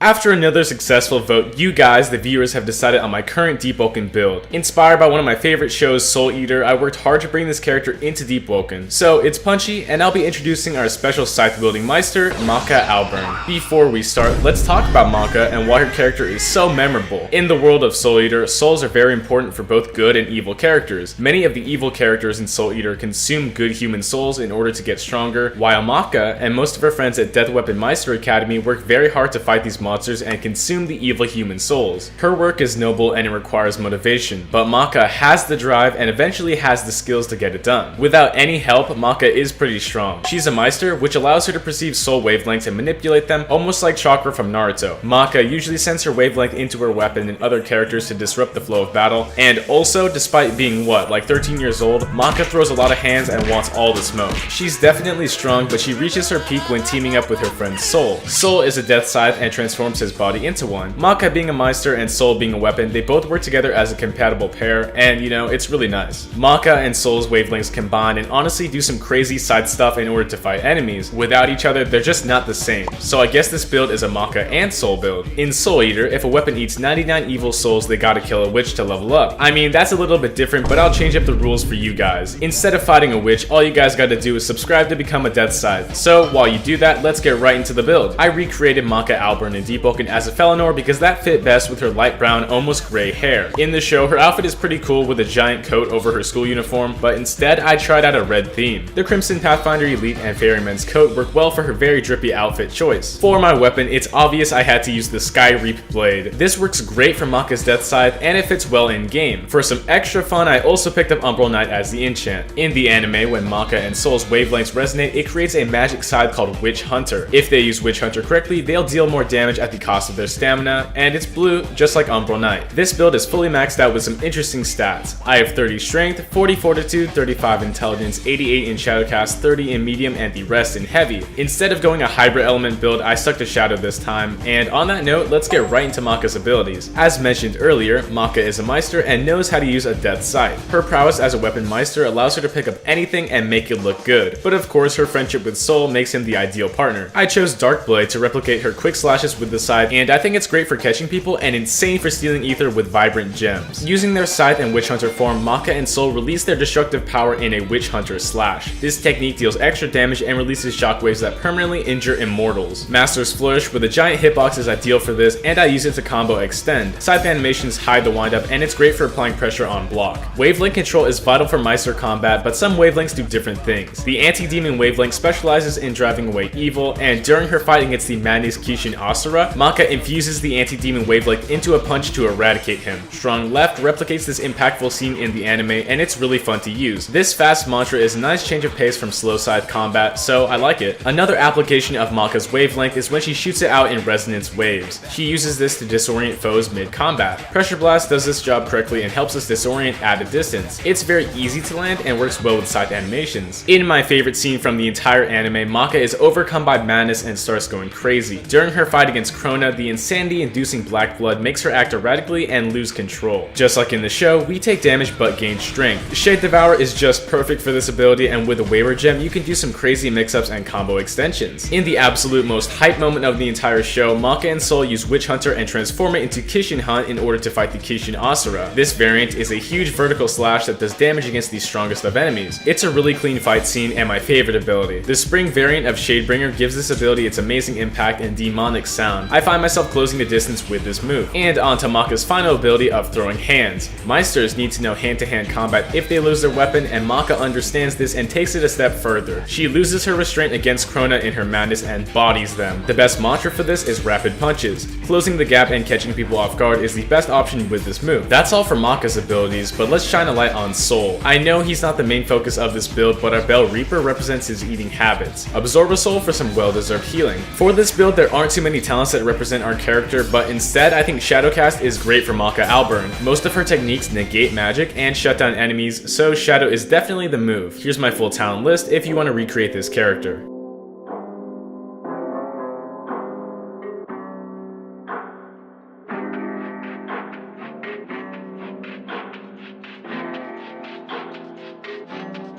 After another successful vote, you guys, the viewers, have decided on my current Deepwoken build. Inspired by one of my favorite shows, Soul Eater, I worked hard to bring this character into Deepwoken. So it's Punchy, and I'll be introducing our special scythe wielding Meister, Maka Albarn. Before we start, let's talk about Maka and why her character is so memorable. In the world of Soul Eater, souls are very important for both good and evil characters. Many of the evil characters in Soul Eater consume good human souls in order to get stronger, while Maka and most of her friends at Death Weapon Meister Academy work very hard to fight these monsters and consume the evil human souls. Her work is noble and it requires motivation, but Maka has the drive and eventually has the skills to get it done. Without any help, Maka is pretty strong. She's a Meister, which allows her to perceive soul wavelengths and manipulate them, almost like Chakra from Naruto. Maka usually sends her wavelength into her weapon and other characters to disrupt the flow of battle, and also, despite being like 13 years old, Maka throws a lot of hands and wants all the smoke. She's definitely strong, but she reaches her peak when teaming up with her friend Soul. Soul is a death scythe and transforms his body into one. Maka being a Meister and Soul being a weapon, they both work together as a compatible pair, and it's really nice. Maka and Soul's wavelengths combine and honestly do some crazy side stuff in order to fight enemies. Without each other, they're just not the same. So I guess this build is a Maka and Soul build. In Soul Eater, if a weapon eats 99 evil souls, they gotta kill a witch to level up. I mean, that's a little bit different, but I'll change up the rules for you guys. Instead of fighting a witch, all you guys gotta do is subscribe to become a death scythe. So while you do that, let's get right into the build. I recreated Maka Albarn in Deepwoken as a Felinor because that fit best with her light brown, almost gray hair. In the show, her outfit is pretty cool with a giant coat over her school uniform, but instead I tried out a red theme. The Crimson Pathfinder Elite and Ferryman's coat work well for her very drippy outfit choice. For my weapon, it's obvious I had to use the Sky Reap blade. This works great for Maka's death scythe and it fits well in game. For some extra fun, I also picked up Umbral Knight as the enchant. In the anime, when Maka and Soul's wavelengths resonate, it creates a magic scythe called Witch Hunter. If they use Witch Hunter correctly, they'll deal more damage at the cost of their stamina, and it's blue just like Umbral Knight. This build is fully maxed out with some interesting stats. I have 30 strength, 40 fortitude, 35 intelligence, 88 in shadowcast, 30 in medium, and the rest in heavy. Instead of going a hybrid element build, I stuck to shadow this time, and on that note, let's get right into Maka's abilities. As mentioned earlier, Maka is a Meister and knows how to use a death scythe. Her prowess as a weapon Meister allows her to pick up anything and make it look good, but of course her friendship with Soul makes him the ideal partner. I chose Dark Blade to replicate her quick slashes with the scythe, and I think it's great for catching people and insane for stealing ether with vibrant gems. Using their scythe and Witch Hunter form, Maka and Soul release their destructive power in a Witch Hunter slash. This technique deals extra damage and releases shockwaves that permanently injure immortals. Master's Flourish with a giant hitbox is ideal for this, and I use it to combo extend. Scythe animations hide the windup, and it's great for applying pressure on block. Wavelength control is vital for Meister combat, but some wavelengths do different things. The Anti-Demon wavelength specializes in driving away evil, and during her fight against the Madness Kishin Asura, Maka infuses the Anti-Demon wavelength into a punch to eradicate him. Strong Left replicates this impactful scene in the anime, and it's really fun to use. This fast mantra is a nice change of pace from slow side combat, so I like it. Another application of Maka's wavelength is when she shoots it out in resonance waves. She uses this to disorient foes mid-combat. Pressure Blast does this job correctly and helps us disorient at a distance. It's very easy to land and works well with scythe animations. In my favorite scene from the entire anime, Maka is overcome by madness and starts going crazy. During her fight against Krona, the insanity-inducing black blood makes her act erratically and lose control. Just like in the show, we take damage but gain strength. Shade Devourer is just perfect for this ability, and with a Wayward Gem, you can do some crazy mix-ups and combo extensions. In the absolute most hype moment of the entire show, Maka and Soul use Witch Hunter and transform it into Kishin Hunt in order to fight the Kishin Asura. This variant is a huge vertical slash that does damage against the strongest of enemies. It's a really clean fight scene and my favorite ability. The Spring variant of Shadebringer gives this ability its amazing impact and demonic sound. I find myself closing the distance with this move. And onto Maka's final ability of throwing hands. Meisters need to know hand-to-hand combat if they lose their weapon, and Maka understands this and takes it a step further. She loses her restraint against Krona in her madness and bodies them. The best mantra for this is rapid punches. Closing the gap and catching people off guard is the best option with this move. That's all for Maka's abilities, but let's shine a light on Soul. I know he's not the main focus of this build, but our Bell Reaper represents his eating habits. Absorb a soul for some well-deserved healing. For this build, there aren't too many talents that represent our character, but instead I think Shadowcast is great for Maka Albarn. Most of her techniques negate magic and shut down enemies, so Shadow is definitely the move. Here's my full talent list if you want to recreate this character.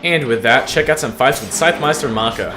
And with that, check out some fights with Scythe Meister Maka.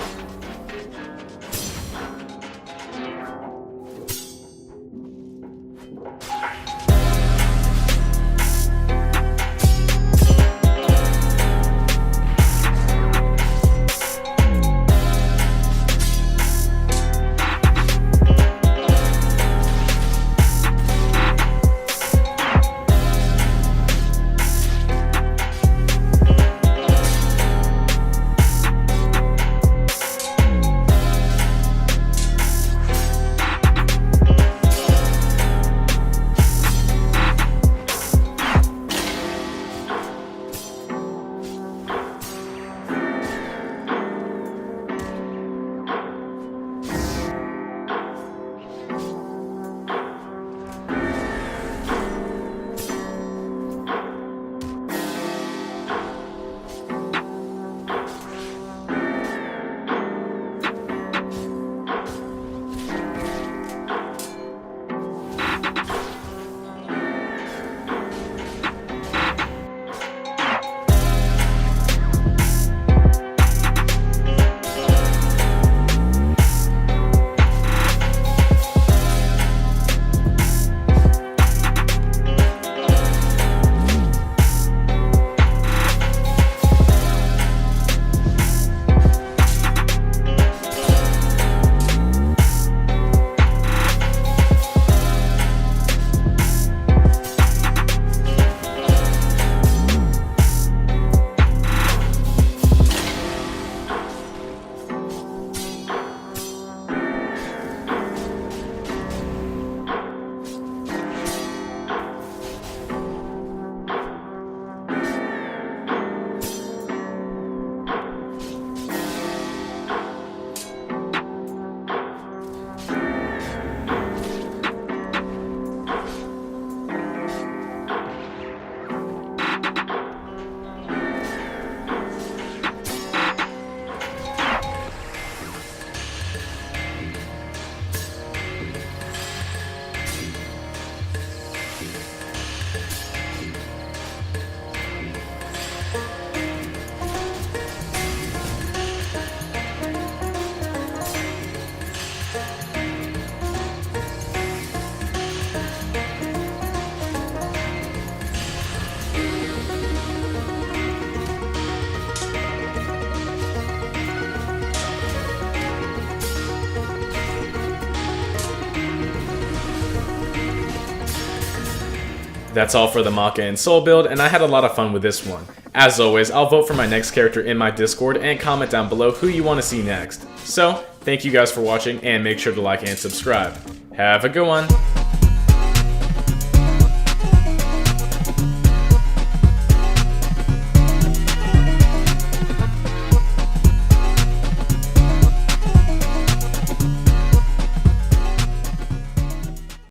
That's all for the Maka and Soul build, and I had a lot of fun with this one. As always, I'll vote for my next character in my Discord and comment down below who you want to see next. So, thank you guys for watching, and make sure to like and subscribe. Have a good one!